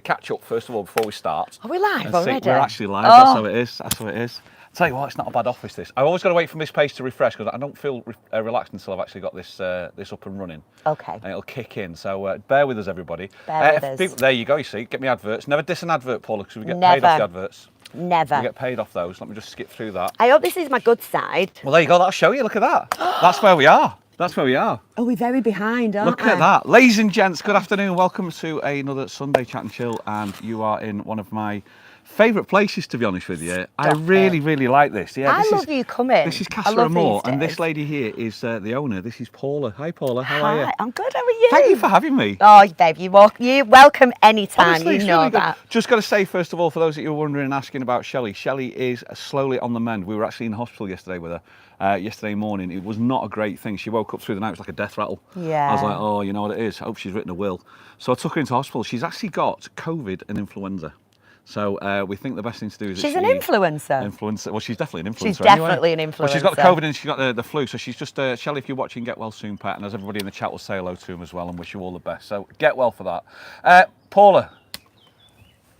catch up first of all before we start. Are we live and already? We're actually live. Oh. That's how it is. That's how it is. Tell you what, it's not a bad office. This. I always got to wait for this page to refresh because I don't feel relaxed until I've actually got this this up and running. Okay. And it'll kick in. So bear with us, everybody. Bear with us. There you go. You see, get me adverts. Never diss an advert, Paula, because we get Never. paid off the adverts. Never. We get paid off those. Let me just skip through that. I hope this is my good side. Well, there you go. That'll show you. Look at that. That's where we are. That's where we are. Oh, we're very behind, aren't Look at that. Ladies and gents, good afternoon. Welcome to another Sunday Chat and Chill. And you are in one of my favourite places, to be honest with you. I really like this. Yeah, I love you coming. This is Casa, Amore, and this lady here is the owner. This is Paula. Hi, Paula. How are you? Hi, I'm good. How are you? Thank you for having me. Oh, babe, you welcome anytime. Honestly, you it's know really good. that. Just got to say, first of all, for those that you were wondering and asking about Shelley, Shelley is slowly on the mend. We were actually in hospital yesterday with her. Yesterday morning, it was not a great thing. She woke up through the night, it was like a death rattle. Yeah. I was like, oh, you know what it is? I hope she's written a will. So I took her into hospital. She's actually got COVID and influenza. So we think the best thing to do is... She's an influencer. Influencer. Well, she's definitely an influencer. She's definitely an influencer. Well, she's got the COVID and she's got the flu. So she's just, Shelley, if you're watching, get well soon, pet. And as everybody in the chat will say hello to him as well and wish you all the best. So get well for that. Paula,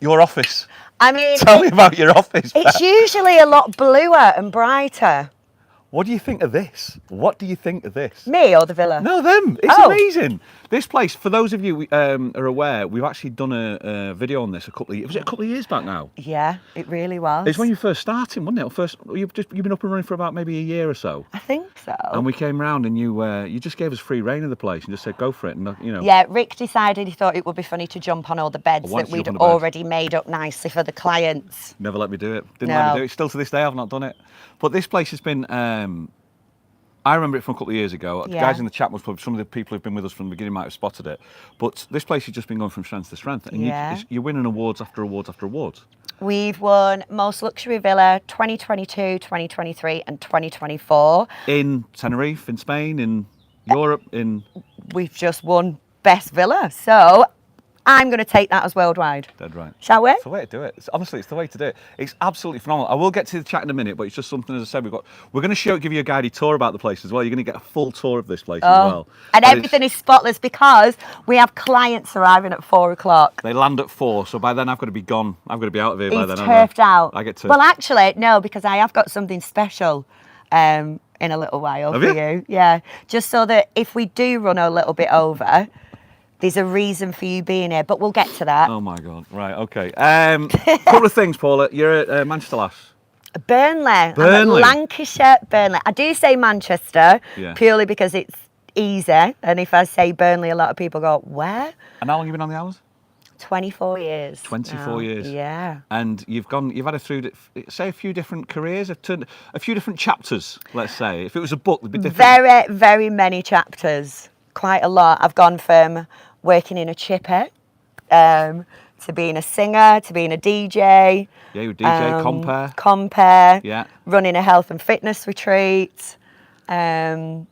your office. I mean... Tell me about your office, It's pet. usually a lot bluer and brighter. What do you think of this? What do you think of this? Me or the villa? No, them. It's Oh. amazing. This place, for those of you are aware, we've actually done a video on this a couple of years back now? Yeah, it really was. It's when you first started, wasn't it? Or first, you've been up and running for about maybe a year or so. I think so. And we came round and you just gave us free reign of the place and just said go for it. And you know. Yeah, Rick decided he thought it would be funny to jump on all the beds wanted that to we'd jump on the bed. already made up nicely for the clients. Never let me do it. Didn't let me do it. Still to this day, I've not done it. But this place has been. I remember it from a couple of years ago. Yeah. Guys in the chat, some of the people who've been with us from the beginning might have spotted it. But this place has just been going from strength to strength. And you're winning awards after awards after awards. We've won Most Luxury Villa 2022, 2023 and 2024. In Tenerife, in Spain, in Europe, in... We've just won Best Villa. So I'm going to take that as worldwide. Dead right. Shall we? It's the way to do it. Honestly, it's the way to do it. It's absolutely phenomenal. I will get to the chat in a minute, but it's just something, as I said, we're going to give you a guided tour about the place as well. You're going to get a full tour of this place as well. And everything is spotless because we have clients arriving at 4 o'clock. They land at 4, so by then I've got to be gone. I've got to be out of here by then. He's turfed out. I get to. Well, actually, no, because I have got something special in a little while Have for you? you. Yeah, just so that if we do run a little bit over, there's a reason for you being here, but we'll get to that. Oh my God! Right, okay. Couple of things, Paula. You're at Manchester lass. Burnley. I'm Burnley. at Lancashire, Burnley. I do say Manchester purely because it's easy, and if I say Burnley, a lot of people go, "Where?" And how long have you been on the hours? 24 years. 24 now. years. Yeah. And you've had a few different careers, a few different chapters. Let's say, if it was a book, it'd be different. Very, very many chapters. Quite a lot. I've gone from working in a chippy to being a singer, to being a DJ. Yeah, you were DJ, Compare. Yeah. Running a health and fitness retreat. Yeah,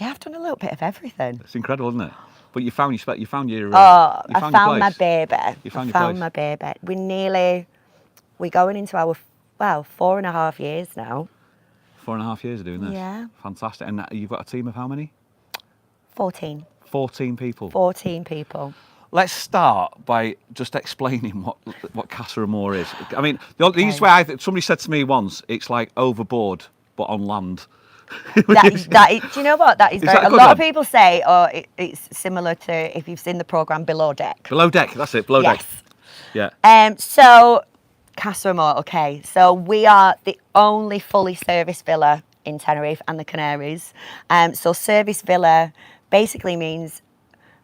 I've done a little bit of everything. It's incredible, isn't it? But you found your. I found my baby. You found I your found place. my baby. We're going into our 4.5 years now. 4.5 years of doing this. Yeah. Fantastic. And you've got a team of how many? 14 people. 14 people. Let's start by just explaining what Casa Amore is. I mean, the easiest way somebody said to me once, it's like overboard, but on land. Do you know what? That is very, a lot of people say, it's similar to if you've seen the programme Below Deck. Below Deck, that's it, Below Deck. Yes. Yeah. So, Casa Amore, okay. So we are the only fully serviced villa in Tenerife and the Canaries. So service villa basically means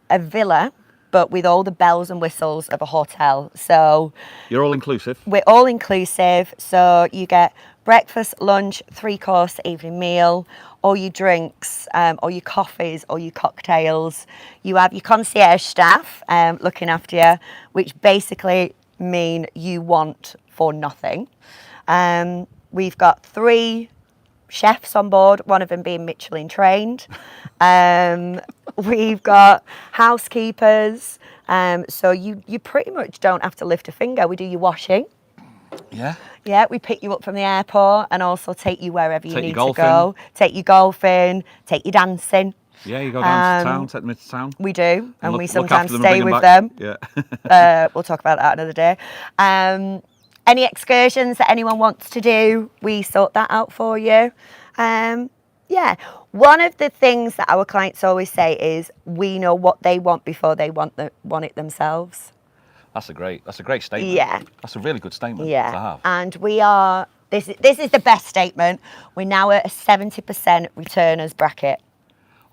a villa, but with all the bells and whistles of a hotel. So you're all inclusive? We're all inclusive. So you get breakfast, lunch, 3-course evening meal, all your drinks, all your coffees, all your cocktails. You have your concierge staff looking after you, which basically mean you want for nothing. We've got 3 chefs on board, one of them being Michelin trained. We've got housekeepers, so you pretty much don't have to lift a finger. We do your washing. Yeah. Yeah, we pick you up from the airport and also take you wherever you need to golfing. go. Take you golfing, take you dancing. Yeah, you go down to town, take them into town. We do, and look, we look after sometimes them and stay bring with them them. back. Yeah. We'll talk about that another day. Any excursions that anyone wants to do, we sort that out for you. Yeah, one of the things that our clients always say is we know what they want before they want it themselves. That's a great statement. Yeah. That's a really good statement to Yeah, have. and we are, this is the best statement, we're now at a 70% returners bracket.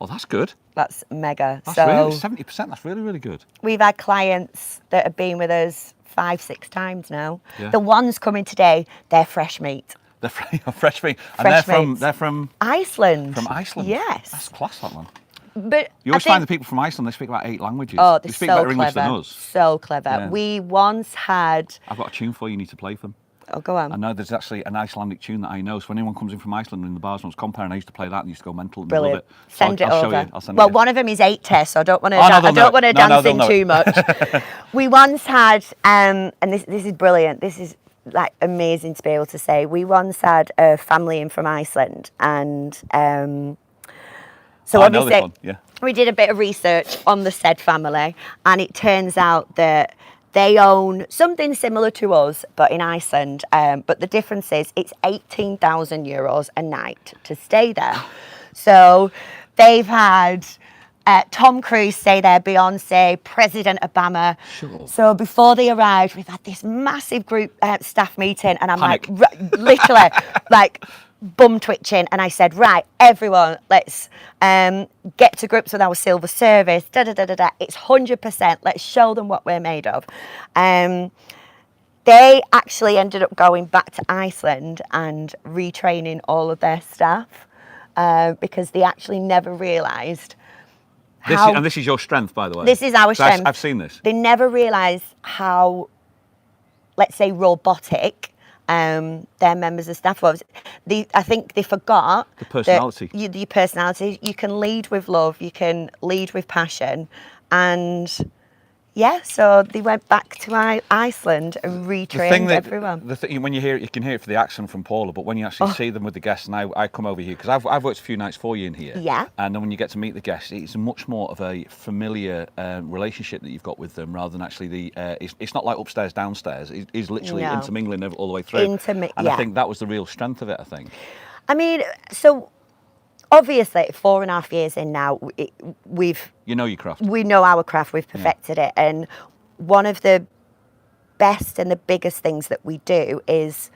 Oh, that's good. That's mega. That's So really 70%. That's really, really good. we've had clients that have been with us 5-6 times now. Yeah. The ones coming today, they're fresh meat. They're fresh meat, and Fresh they're meats. from Iceland. From Iceland. Yes. That's class, that one. But You always find the people from Iceland, they speak about 8 languages. oh, they they're speak so better English clever. than us. So clever. Yeah. We once had. I've got a tune for you. You need to play for them. Oh, go on. I know there's actually an Icelandic tune that I know. So when anyone comes in from Iceland in the bars wants compare, and I used to play that and used to go mental and they Brilliant. love it. So Send it I'll over. show you. I'll send Well, it. one of them is 8 tests, so I don't want to. Oh, no, I they'll don't know want to it. No, dance they'll in know too it. much. We once had, and this is brilliant. This is like amazing to be able to say. We once had a family in from Iceland, and so I know obviously this one. Yeah. we did a bit of research on the said family, and it turns out that they own something similar to us, but in Iceland. But the difference is it's 18,000 euros a night to stay there. So they've had Tom Cruise stay there, Beyonce, President Obama. Sure. So before they arrived, we've had this massive group staff meeting, and I'm Panic. like, literally, like bum twitching. And I said, right, everyone, let's get to grips with our silver service. Da da da da da. It's 100%. Let's show them what we're made of. They actually ended up going back to Iceland and retraining all of their staff because they actually never realised. And this is your strength, by the way. This is our strength. I've seen this. They never realised how, let's say, robotic their members of staff was. I think they forgot The personality. that your personality. You can lead with love. You can lead with passion, and yeah. So they went back to Iceland and retrained everyone. When you hear it, you can hear it for the accent from Paula, but when you actually see them with the guests, and I come over here, because I've worked a few nights for you in here, Yeah. and then when you get to meet the guests, it's much more of a familiar relationship that you've got with them, rather than actually it's not like upstairs, downstairs, it's literally No. intermingling all the way through. And yeah. I think that was the real strength of it, I think. I mean, so obviously 4.5 years in now, You know your craft. we know our craft, we've perfected it, and one of the best and the biggest things that we do is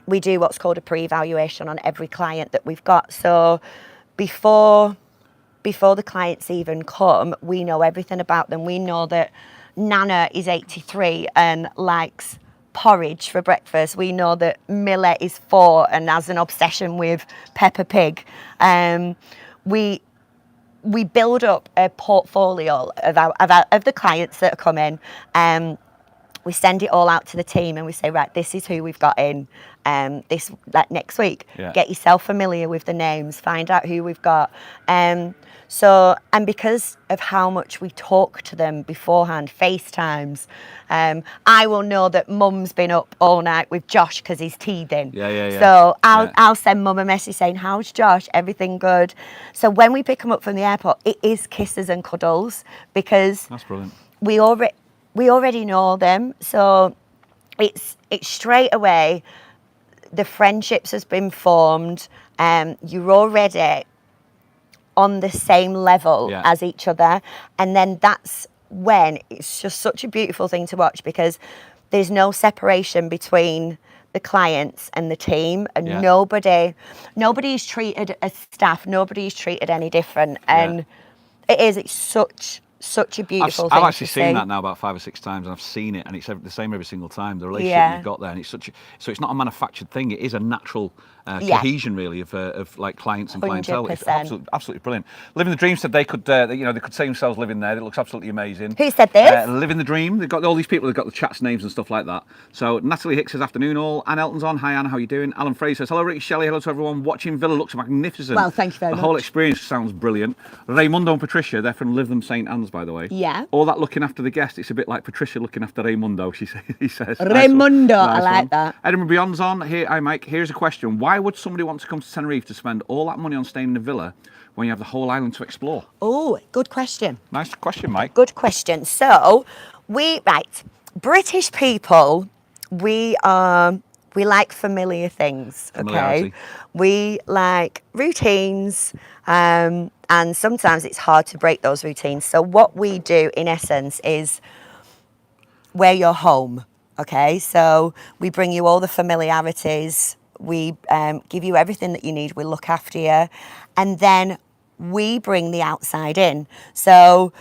we do what's called a pre-evaluation on every client that we've got. So before the clients even come, we know everything about them. We know that Nana is 83 and likes porridge for breakfast. We know that Millet is 4 and has an obsession with Peppa Pig. We build up a portfolio of the clients that are coming. We send it all out to the team and we say, right, this is who we've got in next week. Yeah. Get yourself familiar with the names, find out who we've got. And because of how much we talk to them beforehand, FaceTimes, I will know that Mum's been up all night with Josh because he's teething. Yeah. So I'll send Mum a message saying, how's Josh? Everything good? So when we pick them up from the airport, it is kisses and cuddles because That's brilliant. we already know them. So it's straight away, the friendships has been formed. You're already on the same level as each other, and then that's when it's just such a beautiful thing to watch because there's no separation between the clients and the team, and nobody's treated as staff, nobody's treated any different, and it's such a beautiful thing. I've actually to seen see. that now about 5 or 6 times, and I've seen it, and it's the same every single time. The relationship you've got there, and it's so it's not a manufactured thing. It is a natural cohesion, really, of like clients and clientele. It's 100%. absolutely brilliant. Living the Dream said they could see themselves living there. It looks absolutely amazing. Who said this? Living the Dream. They've got all these people. They've got the chats, names, and stuff like that. So Natalie Hicks says afternoon all. Anne Elton's on. Hi Anne, how you doing? Alan Fraser says hello, Ricky, Shelley. Hello to everyone watching. Villa looks magnificent. Well, thank you very much. The whole experience sounds brilliant. Raymundo and Patricia, they're from Live Them St Anne's by the way. Yeah. All that looking after the guest, it's a bit like Patricia looking after Raimundo, he says. Raimundo, Nice I like one. that. Edinburgh Beyond's on. Here, hi Mike, here's a question. Why would somebody want to come to Tenerife to spend all that money on staying in a villa when you have the whole island to explore? Oh, good question. Nice question, Mike. Good question. So, British people, we like familiar things, okay? Familiarity. We like routines, and sometimes it's hard to break those routines. So what we do, in essence, is we're your home, okay? So we bring you all the familiarities, we give you everything that you need, we look after you, and then we bring the outside in. So,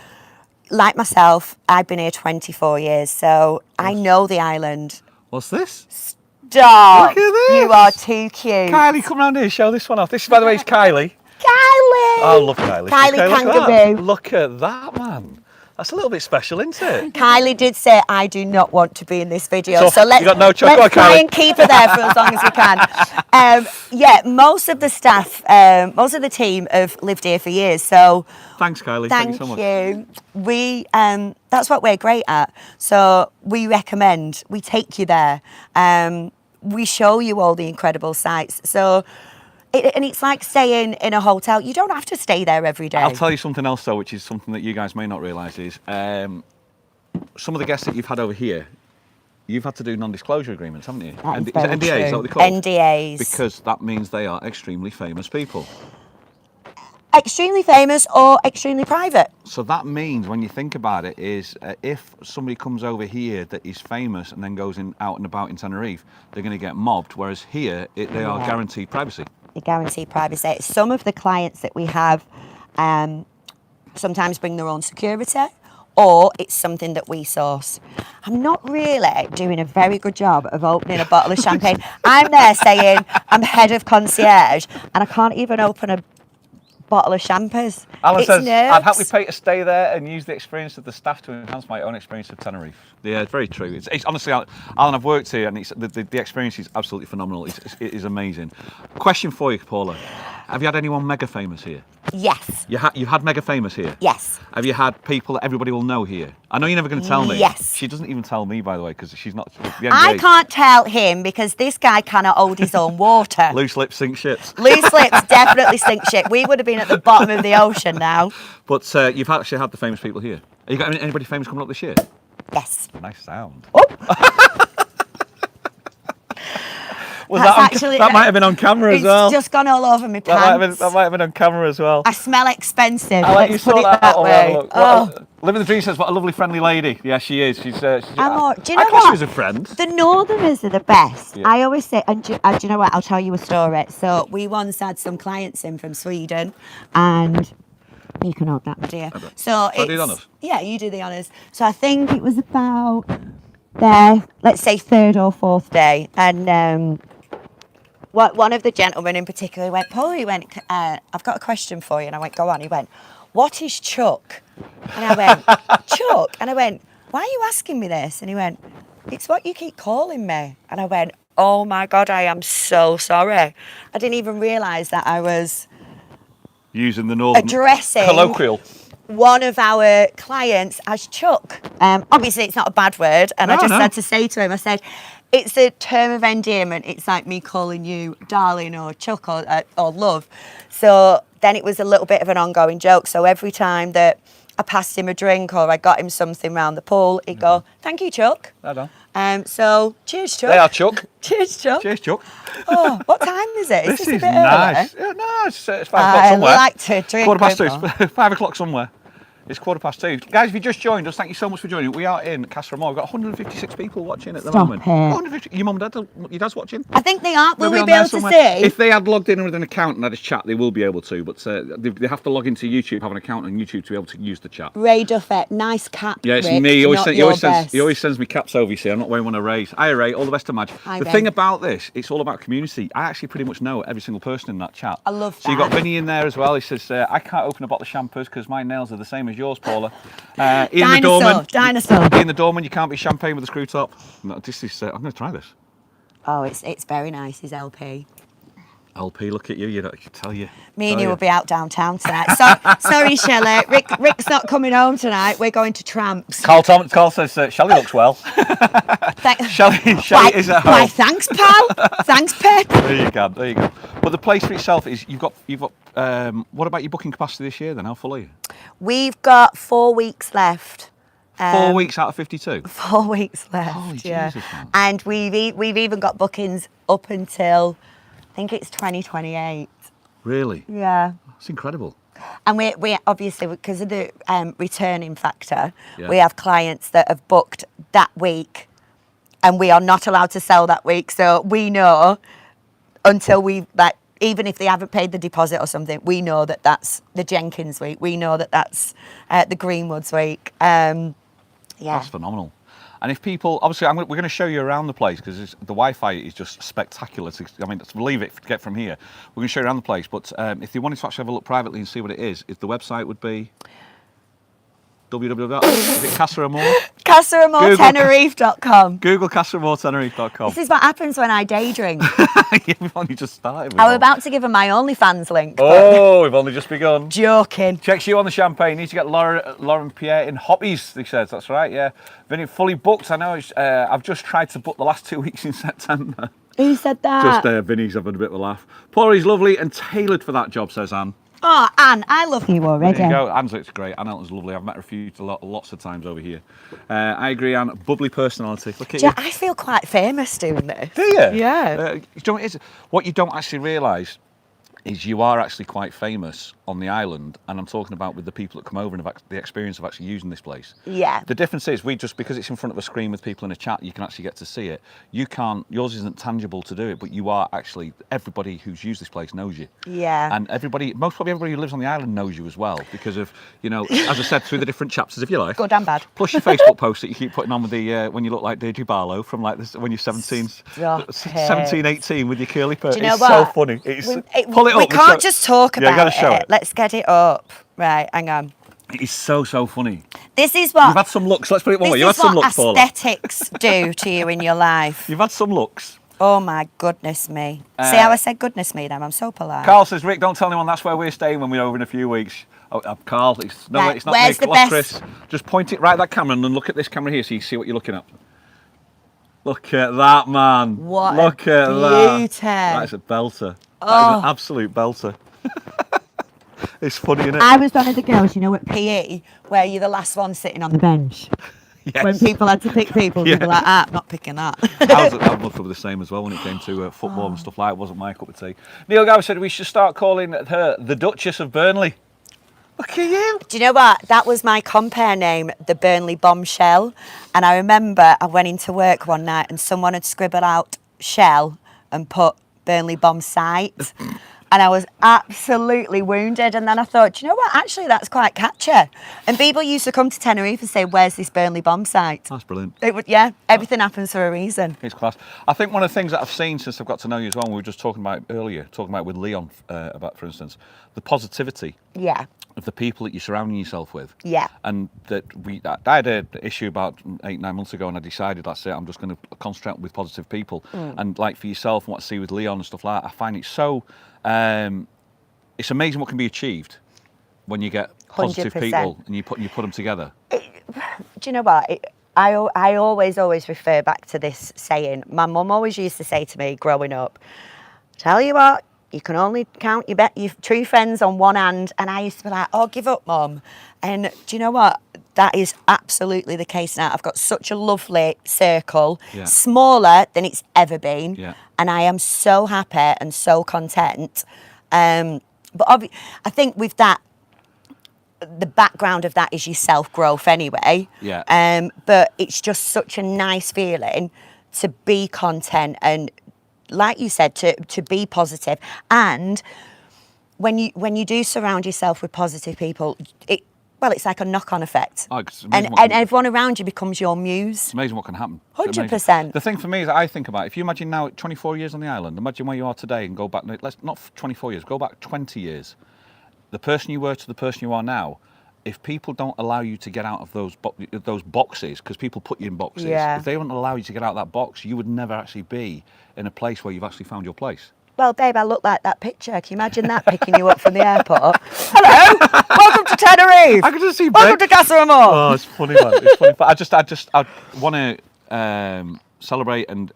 like myself, I've been here 24 years, so I know the island. What's this? Stop! Look at this! You are too cute. Kylie, come round here, show this one off. This, by the way, is Kylie. Kylie! Oh, I love Kylie. Kylie look at Kangaroo. that. Look at that, man. That's a little bit special, isn't it? Kylie did say, I do not want to be in this video. So let's, you got no choice. Go on, let's try Kylie. and keep her there for as long as we can. Yeah, most of the staff, most of the team have lived here for years. So Thanks, Kylie. thank you so much. you. We, that's what we're great at. So we recommend, we take you there. We show you all the incredible sights. So, and it's like staying in a hotel. You don't have to stay there every day. I'll tell you something else, though, which is something that you guys may not realise is some of the guests that you've had over here, you've had to do non-disclosure agreements, haven't you? That is Is it very NDAs, is that true. what they're called? NDAs. Because that means they are extremely famous people. Extremely famous or extremely private. So that means, when you think about it, is if somebody comes over here that is famous and then goes out and about in Tenerife, they're going to get mobbed, whereas here, they are guaranteed privacy. You guarantee privacy. Some of the clients that we have sometimes bring their own security, or it's something that we source. I'm not really doing a very good job of opening a bottle of champagne. I'm there saying I'm head of concierge, and I can't even open a bottle of champers. Alan It's says, nerves. I'd happily pay to stay there and use the experience of the staff to enhance my own experience of Tenerife. Yeah, it's very true. It's honestly, Alan, I've worked here and the experience is absolutely phenomenal. It is amazing. Question for you, Paula. Have you had anyone mega famous here? Yes. You've had mega famous here? Yes. Have you had people that everybody will know here? I know you're never going to tell me. Yes. She doesn't even tell me, by the way, because she's not. The I NDA. can't tell him because this guy cannot hold his own water. Loose lips sink ships. Loose lips definitely sink shit. We would have been at the bottom of the ocean now. But you've actually had the famous people here. Have you got anybody famous coming up this year? Yes. Nice sound. Oh. That might have been on camera as well. It's just gone all over my pants. That might have been on camera as well. I smell expensive. I'll let you Let's put sort it that out. way. Living the dream says, what a lovely friendly lady. Yeah, she is. Amore, do you know I thought what? she was a friend. The Northerners are the best. Yeah. I always say, and do you know what? I'll tell you a story. So we once had some clients in from Sweden, and you can hold that, my dear. So I do the honours? Yeah, you do the honours. So I think it was about their, let's say, third or fourth day, and one of the gentlemen in particular went, Paul, he went, I've got a question for you. And I went, go on. He went, what is Chuck? And I went, Chuck? And I went, why are you asking me this? And he went, it's what you keep calling me. And I went, oh my God, I am so sorry. I didn't even realise that I was Using the northern addressing colloquial. one of our clients as Chuck. Obviously, it's not a bad word. And I just had to say to him, I said, it's a term of endearment. It's like me calling you darling or Chuck or love. So then it was a little bit of an ongoing joke. So every time that I passed him a drink or I got him something round the pool, he'd go, thank you, Chuck. So cheers, Chuck. They are Chuck. Cheers, Chuck. Cheers, Chuck. Oh, what time is it? This a is bit nice. early? Yeah, no, it's 5 o'clock somewhere. I like to drink. 2:15. It's 5 o'clock somewhere. It's 2:15. Guys, if you just joined us, thank you so much for joining. We are in Casa. We've got 156 people watching at the moment. 150. Your mum and dad, your dad's watching? I think they are. Will we on be there able to somewhere. see? If they had logged in with an account and had a chat, they will be able to. But they have to log into YouTube, have an account on YouTube to be able to use the chat. Ray Duffett, nice cap. Yeah, it's Rick, me. He not always sends me caps over, you see. I'm not wearing one of Ray's. Hi, Ray. All the best to Madge. The thing about this, it's all about community. I actually pretty much know every single person in that chat. I love that. So you've got Vinny in there as well. He says, I can't open a bottle of shampoos because my nails are the same as yours, Paula. Ian Dinosaur. Ian the doorman, you can't be champagne with a screw top. No, this is, I'm going to try this. Oh, it's very nice, his LP. LP, look at you. You know, I can tell you. Me and you will be out downtown tonight. So, sorry, Shelley. Rick's not coming home tonight. We're going to Tramps. Carl says Shelley looks well. Shelley is at home. Why, thanks, pal. Thanks, Pip. There you go. But the place for itself is you've got. What about your booking capacity this year? Then how full are you? We've got 4 weeks left. 4 weeks out of 52. 4 weeks left. Holy yeah. Jesus, man. And we've even got bookings up until I think it's 2028. Really? Yeah. That's incredible. And we obviously, because of the returning factor, Yeah. we have clients that have booked that week, and we are not allowed to sell that week. So we know until even if they haven't paid the deposit or something, we know that that's the Jenkins week. We know that that's the Greenwoods week. Yeah. That's phenomenal. And if people, obviously, we're going to show you around the place because the Wi-Fi is just spectacular. I mean, to believe it, to get from here. We're going to show you around the place. But if you wanted to actually have a look privately and see what it is, if the website would be www. Is it Casa Amore? CasaAmoreTenerife.com. Google CasaAmoreTenerife.com. This is what happens when I day drink. Yeah, we've only just started. I was about to give them my OnlyFans link. Oh, we've only just begun. Joking. Checks you on the champagne. Need to get Lauren Pierre in Hoppies, they said. That's right, yeah. Vinny, fully booked. I know. I've just tried to book the last 2 weeks in September. Who said that? Just Vinny's having a bit of a laugh. Paula's lovely and tailored for that job, says Anne. Oh, Anne, I love you already. There you go. Anne's looks great. Anne Elton's lovely. I've met her a few lots of times over here. I agree, Anne. Bubbly personality. Look at you. I feel quite famous doing this. Do you? Yeah. What you don't actually realise is you are actually quite famous on the island, and I'm talking about with the people that come over and have the experience of actually using this place. Yeah. The difference is because it's in front of a screen with people in a chat, you can actually get to see it. You can't, yours isn't tangible to do it, but you are actually, everybody who's used this place knows you. Yeah. And most probably everybody who lives on the island knows you as well, because of, as I said, through the different chapters of your life. Good and bad. Plus your Facebook post that you keep putting on with the, when you look like Deirdre Barlow from like this, when you're 17, 18 with your curly hair. Do you know it's what? so funny. Pull it up. We can't just talk about you gotta show it. Let's get it up. Right, hang on. It's so funny. This is what... You've had some looks. Let's put it one way. You've had This is some what looks, Paula. aesthetics do to you in your life. You've had some looks. Oh, my goodness me. See how I said goodness me then? I'm so polite. Carl says, Rick, don't tell anyone that's where we're staying when we're over in a few weeks. Oh, Carl, it's not where's me. the best? Chris. Just point it right at that camera and then look at this camera here so you see what you're looking at. Look at that, man. What Look a at that. beauty. That's a belter. Oh. That is an absolute belter. It's funny, isn't it? I was one of the girls, at PE, where you're the last one sitting on the bench. Yes. When people had to pick people, Yeah. you'd be like, I'm not picking that. I was probably the same as well when it came to football and stuff like that. It wasn't my cup of tea. Neil Gower said we should start calling her the Duchess of Burnley. Look at you. Do you know what? That was my compare name, the Burnley Bombshell. And I remember I went into work one night and someone had scribbled out shell and put Burnley Bomb Site. And I was absolutely wounded. And then I thought, do you know what? Actually, that's quite catchy. And people used to come to Tenerife and say, where's this Burnley Bomb Site? That's brilliant. Everything happens for a reason. It's class. I think one of the things that I've seen since I've got to know you as well, and we were just talking about it earlier, with Leon about, for instance, the positivity Yeah. of the people that you're surrounding yourself with. Yeah. And that I had an issue about 8-9 months ago, and I decided that's it. I'm just going to concentrate with positive people. And like for yourself, and what I see with Leon and stuff like that, I find it so. It's amazing what can be achieved when you get positive 100%. people and you put them together. Do you know what? I always refer back to this saying. My mum always used to say to me growing up, tell you what, you can only count your true friends on one hand. And I used to be like, oh, give up, Mum. And do you know what? That is absolutely the case now. I've got such a lovely circle, smaller than it's ever been. Yeah. And I am so happy and so content. But I think with that, the background of that is your self-growth anyway. Yeah. But it's just such a nice feeling to be content and, like you said, to be positive. And when you do surround yourself with positive people, it's like a knock-on effect. Oh, and everyone around you becomes your muse. It's amazing what can happen. 100%. The thing for me is, I think about, if you imagine now 24 years on the island, imagine where you are today and go back, not 24 years, go back 20 years. The person you were to the person you are now, if people don't allow you to get out of those boxes, because people put you in boxes, if they don't allow you to get out of that box, you would never actually be in a place where you've actually found your place. well, babe, I look like that picture. Can you imagine that picking you up from the airport? Hello, welcome to Tenerife. I can just see welcome to Casa, Amore. Oh, it's funny, man. It's funny. But I want to celebrate and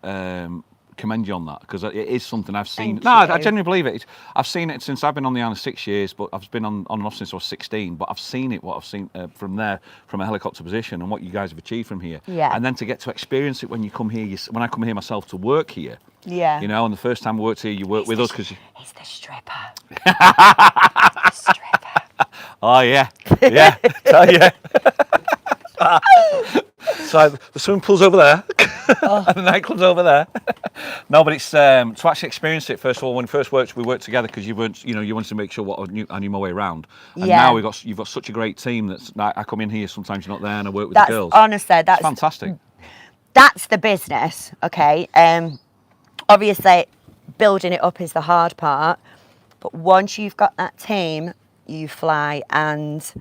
commend you on that, because it is something I've seen. Thank you. I genuinely believe it. I've seen it since I've been on the island 6 years, but I've been on and off since I was 16. But I've seen it, what I've seen from there, from a helicopter position, and what you guys have achieved from here. Yeah. And then to get to experience it when you come here, when I come here myself to work here. Yeah. You know, and the first time I worked here, you worked with us because. He's the stripper. The stripper. Oh yeah, yeah, tell you. So the swimming pool's over there, and the nightclub's over there. No, but it's to actually experience it. First of all, when we worked together because you weren't, you wanted to make sure I knew my way around. And Yeah. now you've got such a great team that I come in here. Sometimes you're not there, and I work with That's the girls. honestly, that's It's fantastic. That's the business, okay? Obviously, building it up is the hard part, but once you've got that team, you fly, and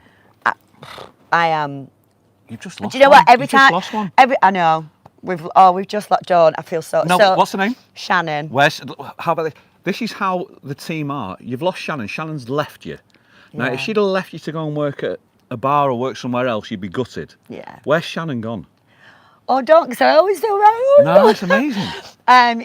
I am. You've just lost. Do you know one. what? Every You've time, just lost one. I know we've just locked on. I feel so. No, so, what's the name? Shannon. How about this? This is how the team are. You've lost Shannon. Shannon's left you. Now, Yeah. if she'd have left you to go and work at a bar or work somewhere else, you'd be gutted. Yeah. Where's Shannon gone? Oh, don't, because I always feel right. No, it's amazing.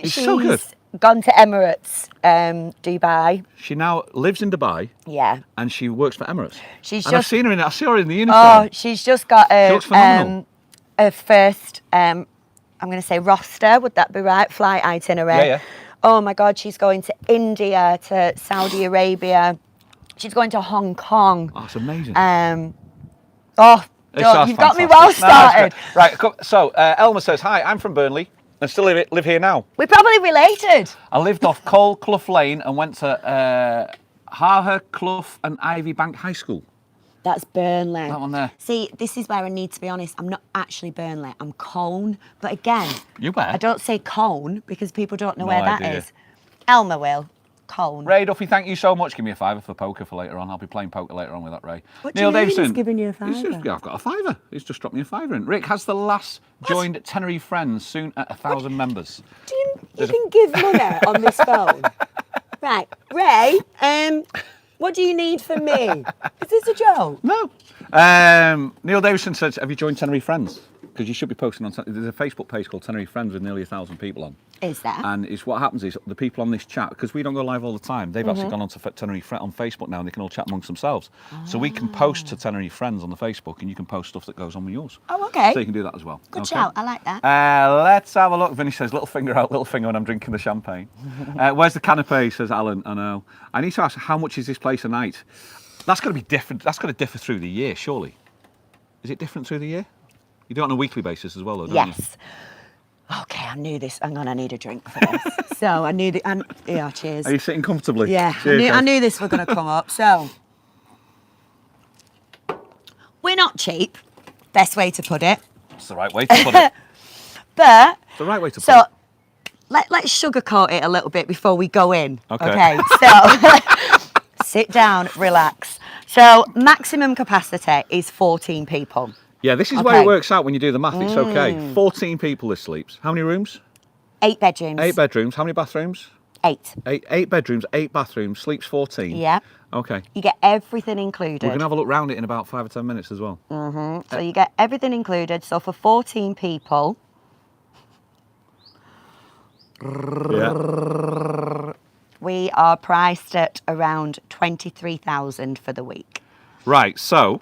She's so good. gone to Emirates, Dubai. She now lives in Dubai Yeah. and she works for Emirates. She's And I've just. seen her in it. I see her in the Oh, uniform. she's just got She looks phenomenal. a first. I'm going to say roster. Would that be right? Flight itinerary. Yeah, yeah. Oh my God, she's going to India, to Saudi Arabia. She's going to Hong Kong. Oh, it's amazing. You've got me well started. Right, so Elma says, hi, I'm from Burnley and still live here now. We're probably related. I lived off Cole Clough Lane and went to Harher, Clough and Ivy Bank High School. That's Burnley. That one there. See, this is where I need to be honest. I'm not actually Burnley. I'm Colne. But again, You where? I don't say Colne because people don't know No where that idea. is. Elma will. Colne. Ray Duffy, thank you so much. Give me a fiver for poker for later on. I'll be playing poker later on with that, Ray. What do you mean he's giving you a He's fiver? I've got a fiver. He's just dropped me a fiver in. Rick has the last joined Tenerife Friends, soon at 1,000 members. Do you can give money on this phone? Right, Ray. What do you need from me? Is this a joke? No. Neil Davison says, have you joined Tenerife Friends? Because you should be posting on. There's a Facebook page called Tenerife Friends with nearly 1,000 people on. Is there? And it's what happens is the people on this chat, because we don't go live all the time, they've actually gone on to Tenerife on Facebook now, and they can all chat amongst themselves. So we can post to Tenerife Friends on the Facebook, and you can post stuff that goes on with yours. Oh, okay. So you can do that as well. Good Okay? shout. I like that. Let's have a look. Vinny says, little finger out, little finger when I'm drinking the champagne. Where's the canapé, says Alan. I know. I need to ask, how much is this place a night? That's got to be different. That's got to differ through the year, surely. Is it different through the year? You do it on a weekly basis as well, though, don't you? Yes. Okay, I knew this. Hang on, I need a drink for this. So I knew that. Yeah, cheers. Are you sitting comfortably? Yeah, Cheers, I knew this was going to come up. So we're not cheap. Best way to put it. That's the right way to put it. But It's the right way to put so it. let's sugarcoat it a little bit before we go in. Okay. So sit down, relax. So maximum capacity is 14 people. Yeah, this is where it works out when you do the math. It's okay. 14 people this sleeps. How many rooms? 8 bedrooms. 8 bedrooms. How many bathrooms? 8. 8 bedrooms, 8 bathrooms, sleeps 14. Yeah. Okay. You get everything included. We're going to have a look round it in about 5 or 10 minutes as well. So you get everything included. So for 14 people, Yeah. we are priced at around 23,000 for the week. Right, so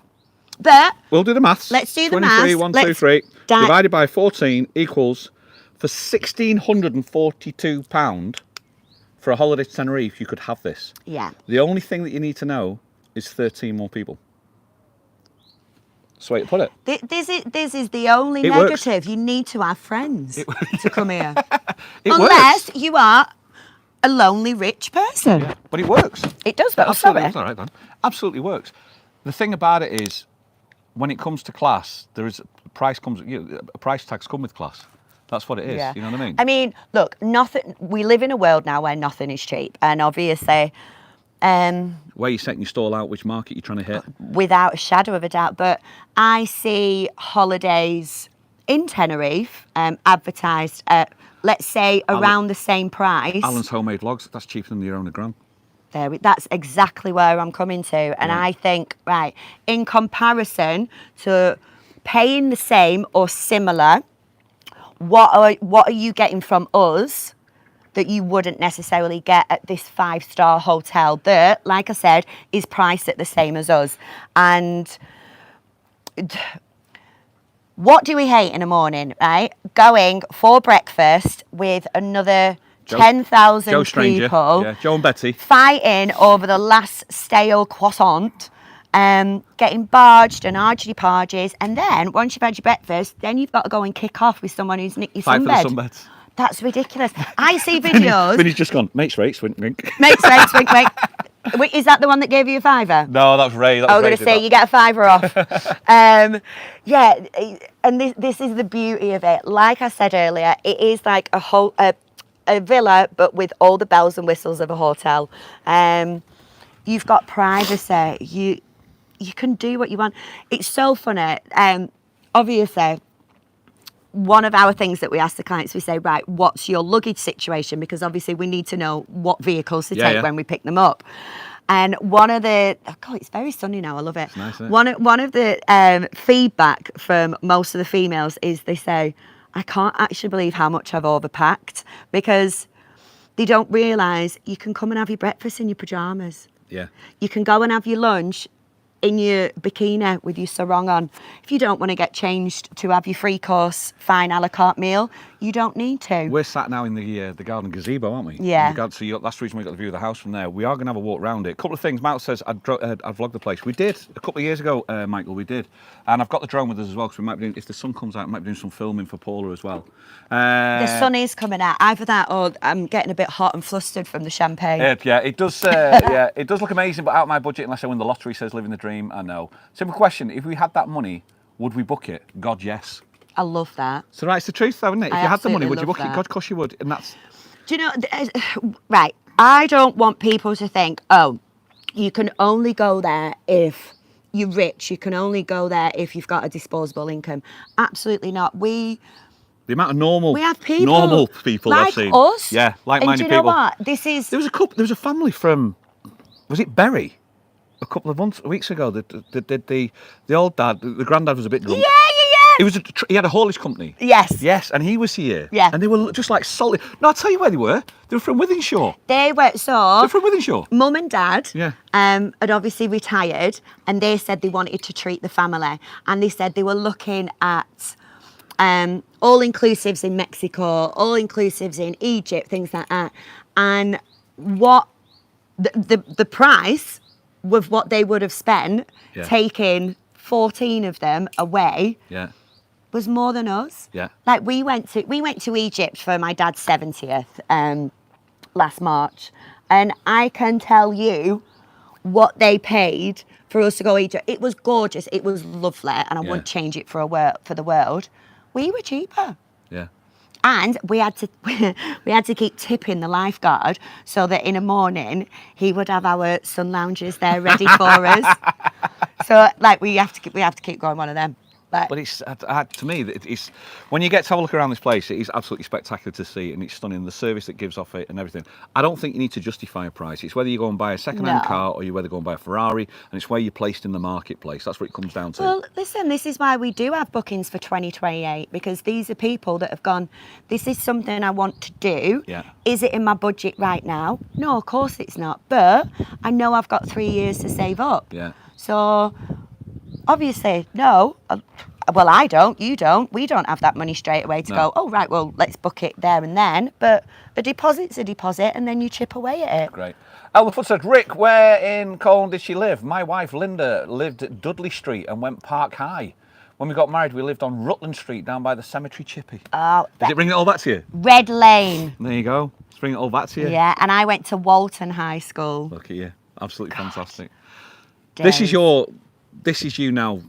But we'll do the maths. Let's do the 23, maths. 1, 2, Let's 3, di- divided by 14 equals, for £1,642 for a holiday to Tenerife, you could have this. yeah, The only thing that you need to know is 13 more people. That's the way to put it. this is the only It works. negative. You need to have friends to come here. It Unless works. you are a lonely rich person. Yeah, but it works. It does work. Absolutely, Sorry. that's all right then. Absolutely works. The thing about it is, when it comes to class, there is a price tags come with class. That's what it is. Yeah. You know what I mean? I mean, look, nothing. We live in a world now where nothing is cheap, and obviously, Where you're setting your stall out, which market you're trying to hit. without a shadow of a doubt. But I see holidays in Tenerife, advertised at, let's say, around the same price. Alan's homemade logs, that's cheaper than your own gram. That's exactly where I'm coming to. And I think, right, in comparison to paying the same or similar, what are you getting from us that you wouldn't necessarily get at this 5-star hotel that, like I said, is priced at the same as us? And what do we hate in the morning, right? Going for breakfast with another 10,000 people. Yeah, Joe and Betty. Fighting over the last stale croissant. Getting barged and argy-pargies, and then once you've had your breakfast, then you've got to go and kick off with someone who's nicked your Fight sunbed. for the sunbeds. That's ridiculous. I see videos. Vinny's just gone, mates rates, wink, wink. Mates rates, wink, wink. Wait, is that the one that gave you a $5? No, that was Ray. I was going to say, you get a $5 off. Yeah, and this is the beauty of it. Like I said earlier, it is like a villa, but with all the bells and whistles of a hotel. You've got privacy. You can do what you want. It's so funny. Obviously, one of our things that we ask the clients, we say, right, what's your luggage situation? Because obviously we need to know what vehicles to take when we pick them up. And one of the, it's very sunny now, I love it. It's nice, isn't it? One of the feedback from most of the females is they say, I can't actually believe how much I've overpacked, because they don't realise you can come and have your breakfast in your pyjamas. Yeah. You can go and have your lunch in your bikini with your sarong on. If you don't want to get changed to have your 3-course fine a la carte meal, you don't need to. We're sat now in the garden gazebo, aren't we? Yeah. So that's the reason we got the view of the house from there. We are going to have a walk around it. A couple of things. Michael says I'd vlog the place. We did a couple of years ago, Michael. We did, and I've got the drone with us as well. Because we might be doing, if the sun comes out, we might be doing some filming for Paula as well. The sun is coming out. Either that, or I'm getting a bit hot and flustered from the champagne. Yeah, it does. Yeah, it does look amazing, but out of my budget unless I win the lottery. Says living the dream. I know. Simple question: if we had that money, would we book it? God, yes. I love that. So right, it's the truth, though, isn't it? If you had the money, would you book that. it? God, of course you would, and that's. Do you know? Right. I don't want people to think, oh, you can only go there if you're rich. You can only go there if you've got a disposable income. Absolutely not. The amount of normal people like I've seen. Us. Yeah, like-minded people. And do you know people. what? There was a family from, was it Bury? A couple of weeks ago. The old dad, the granddad was a bit drunk. Yeah. He had a haulage company. Yes, and he was here. Yeah. And they were just like salty. No, I'll tell you where they were. They were from Wythenshawe. They're from Wythenshawe. Mum and Dad. Yeah. Had obviously retired, and they said they wanted to treat the family, and they said they were looking at all-inclusives in Mexico, all-inclusives in Egypt, things like that, and what the price with what they would have spent taking 14 of them away. Yeah. Was more than us. Yeah. Like we went to Egypt for my dad's 70th last March, and I can tell you what they paid for us to go Egypt. It was gorgeous. It was lovely, and I wouldn't change it for the world. We were cheaper. Yeah. And we had to keep tipping the lifeguard so that in the morning he would have our sun lounges there ready for us. So like we have to keep going one of them. But it's to me, it's when you get to have a look around this place, it is absolutely spectacular to see, and it's stunning. The service that gives off it and everything. I don't think you need to justify a price. It's whether you go and buy a second-hand car or you whether go and buy a Ferrari, and it's where you're placed in the marketplace. That's what it comes down to. Well, listen, this is why we do have bookings for 2028, because these are people that have gone, this is something I want to do. Yeah. Is it in my budget right now? No, of course it's not. But I know I've got 3 years to save up. Yeah. So obviously, no. Well, I don't. You don't. We don't have that money straight away to go, oh, right, well, let's book it there and then. But a deposit's a deposit, and then you chip away at it. Great. Elderfoot said, Rick, where in Colne did she live? My wife, Linda, lived at Dudley Street and went Park High. When we got married, we lived on Rutland Street down by the cemetery Chippy. Oh, Did it bring it all back to you? Red Lane. There you go. Let's bring it all back to you. Yeah, and I went to Walton High School. Look at you. Absolutely fantastic. Days. This is you now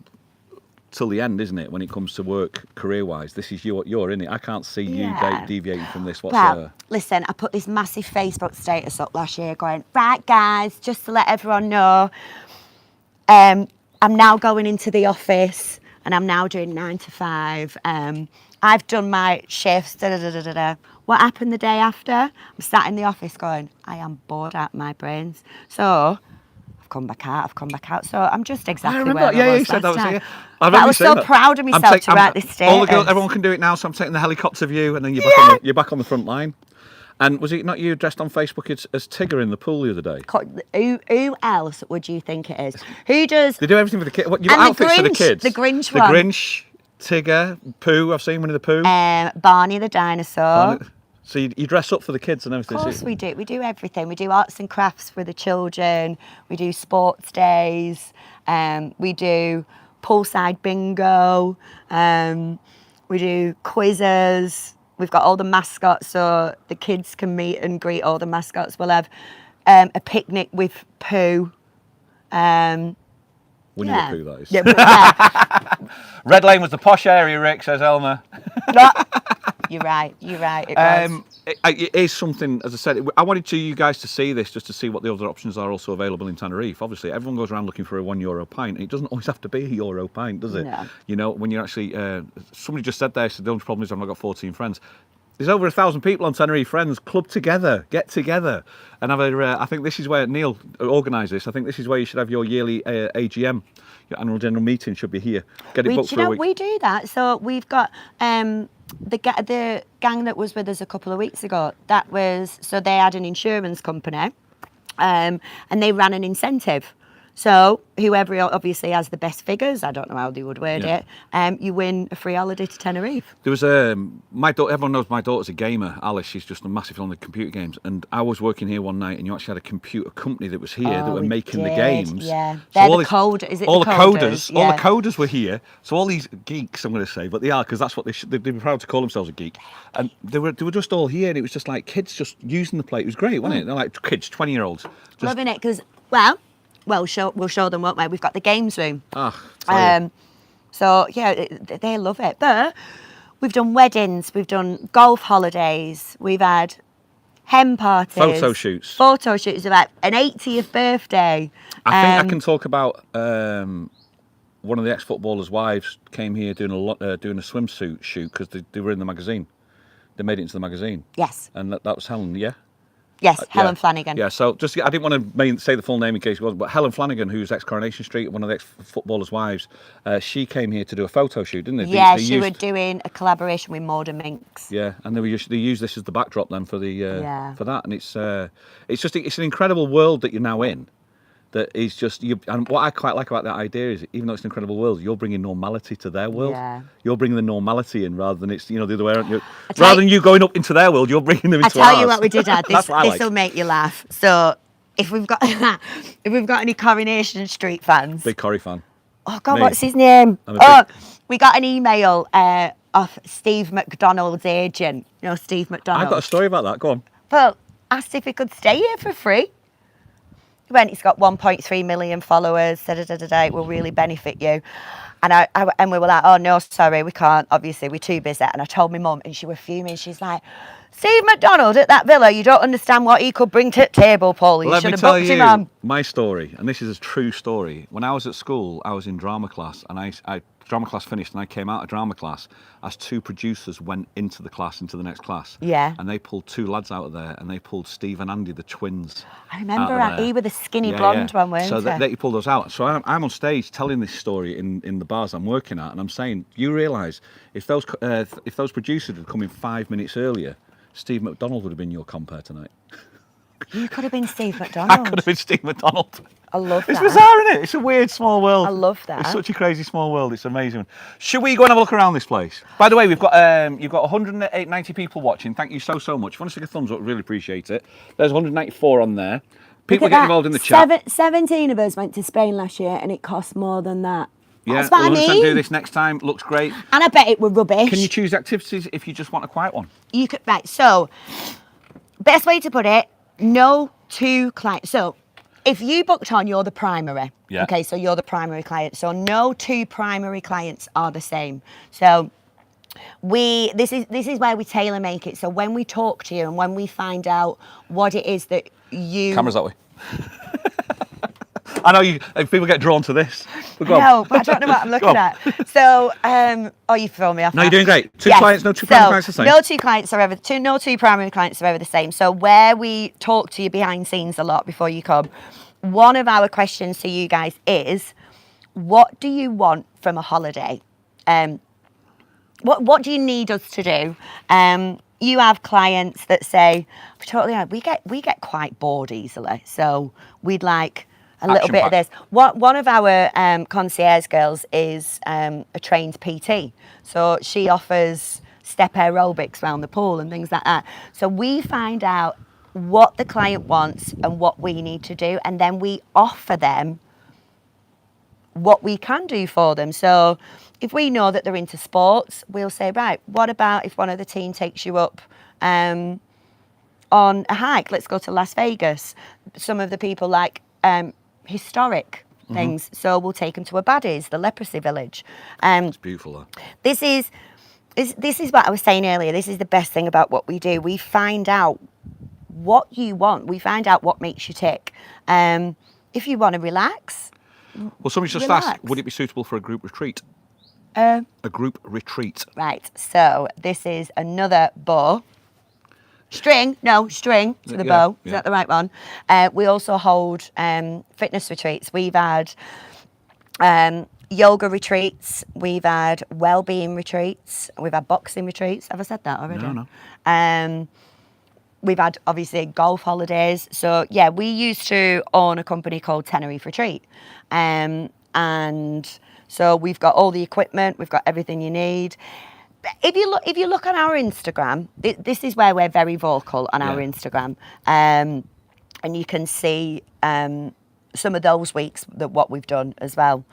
till the end, isn't it? When it comes to work, career-wise, this is you're in it. I can't see you deviating from this whatsoever. Well, listen, I put this massive Facebook status up last year going, right, guys, just to let everyone know, I'm now going into the office. and I'm now doing 9 to 5. I've done my shifts. What happened the day after? I'm sat in the office going, I am bored out of my brains. So I've come back out. So I'm just exactly where I was you said that last was time. here. But I was so proud of myself to write this status. Everyone can do it now, so I'm taking the helicopter view, and then you're back on the front line. And was it not you dressed on Facebook as Tigger in the pool the other day? Who else would you think it is? Who does? They do everything for the kids. You've got outfits for the kids. The Grinch the one. The Grinch, Tigger, Pooh. I've seen Winnie the Pooh. Barney the dinosaur. So you dress up for the kids and everything. Of course we do. We do everything. We do arts and crafts for the children. We do sports days. We do poolside bingo. We do quizzes. We've got all the mascots so the kids can meet and greet all the mascots. We'll have a picnic with Pooh. Winnie the Pooh, that is. Yeah. Red Lane was the posh area, Rick, says Elmer. You're right. It was. It is something, as I said, I wanted you guys to see this just to see what the other options are also available in Tenerife. Obviously, everyone goes around looking for a €1 pint. And it doesn't always have to be a euro pint, does it? No. You know, when you're actually, somebody just said there, so the only problem is I've not got 14 friends. There's over 1,000 people on Tenerife, friends, club together, get together. And I think this is where Neil organised this. I think this is where you should have your yearly AGM. Your annual general meeting should be here. Get it booked for a week. We do that. So we've got the gang that was with us a couple of weeks ago. So they had an insurance company, and they ran an incentive. So whoever obviously has the best figures, I don't know how they would word it, you win a free holiday to Tenerife. There was my daughter. Everyone knows my daughter's a gamer. Alice, she's just massive on the computer games. And I was working here one night, and you actually had a computer company that was here that were making the games. Yeah, so they're the coders. Is it all the coders? All the coders were here. So all these geeks, I'm going to say, but they are because that's what they'd be proud to call themselves a geek. And they were just all here, and it was just like kids just using the plate. It was great, wasn't it? They're like kids, 20-year-olds, loving it because we'll show them, won't we? We've got the games room. So yeah, they love it. But we've done weddings, we've done golf holidays, we've had hen parties, photo shoots about an 80th birthday. I think I can talk about one of the ex-footballers' wives came here doing a swimsuit shoot because they were in the magazine. They made it into the magazine. Yes. And that was Helen, yeah. Yes, Helen Flanagan. Yeah, so I didn't want to say the full name in case it wasn't, but Helen Flanagan, who's ex-Coronation Street, one of the ex-footballers' wives, she came here to do a photo shoot, didn't they? Yeah, she was doing a collaboration with Moda Minx. Yeah, and they used this as the backdrop then for that, and it's an incredible world that you're now in. That is just you, and what I quite like about that idea is, even though it's an incredible world, you're bringing normality to their world. Yeah. You're bringing the normality in rather than it's the other way around. Rather than you going up into their world, you're bringing them into ours. I tell you what we did add. This will make you laugh. So if we've got any Coronation Street fans, big Corrie fan. Oh God, what's his name? We got an email off Steve McDonald's agent. You know Steve McDonald. I've got a story about that. Go on. Well, asked if he could stay here for free. When it's got 1.3 million followers, it will really benefit you. And we were like, oh no, sorry, we can't. Obviously, we're too busy. And I told my mum, and she was fuming. She's like, Steve McDonald at that villa, you don't understand what he could bring to the table, Paul. You should have booked him on. My story, and this is a true story. When I was at school, I was in drama class, and drama class finished, and I came out of drama class as two producers went into the next class. Yeah. And they pulled two lads out of there, and they pulled Steve and Andy, the twins. I remember he was the skinny blonde one, weren't he? So they pulled us out. So I'm on stage telling this story in the bars I'm working at, and I'm saying, you realise if those producers had come in 5 minutes earlier, Steve McDonald would have been your compere tonight. You could have been Steve McDonald. I could have been Steve McDonald. I love that. It's bizarre, isn't it? It's a weird small world. I love that. It's such a crazy small world. It's amazing. Should we go and have a look around this place? By the way, you've got 190 people watching. Thank you so much. If you want to stick a thumbs up, really appreciate it. There's 194 on there. People get involved in the chat. 17 of us went to Spain last year, and it cost more than that. Yeah, that's what I mean. Do this next time. Looks great. And I bet it were rubbish. Can you choose activities if you just want a quiet one? You could. Right. So, best way to put it: no two clients. So, if you booked on, you're the primary. Yeah. Okay. So you're the primary client. So no two primary clients are the same. So this is where we tailor make it. So when we talk to you and when we find out what it is that you Cameras that way. I know you. People get drawn to this. But go on. No, but I don't know what I'm looking at. So, you throw me off. No, now. you're doing great. Two Yes. clients, no two primary clients the same. No two clients are ever no two primary clients are ever the same. So where we talk to you behind scenes a lot before you come, one of our questions to you guys is, what do you want from a holiday? What do you need us to do? You have clients that say, totally, we get quite bored easily, so we'd like a little bit of this. One of our concierge girls is a trained PT, so she offers step aerobics around the pool and things like that. So we find out what the client wants and what we need to do, and then we offer them what we can do for them. So if we know that they're into sports, we'll say, right, what about if one of the team takes you up on a hike? Let's go to Las Vegas. Some of the people like historic things, so we'll take them to a Baddies, the leprosy village. It's beautiful though. This is what I was saying earlier. This is the best thing about what we do. We find out what you want. We find out what makes you tick. If you want to relax, well, somebody just asked, would it be suitable for a group retreat? A group retreat. Right. So this is another bow. String to the bow. Is that the right one? We also hold fitness retreats. We've had yoga retreats. We've had well-being retreats. We've had boxing retreats. Have I said that already? No. We've had, obviously, golf holidays. So, yeah, we used to own a company called Tenerife Retreat. And so we've got all the equipment. We've got everything you need. If you look on our Instagram, this is where we're very vocal on our Instagram. And you can see some of those weeks that what we've done as well.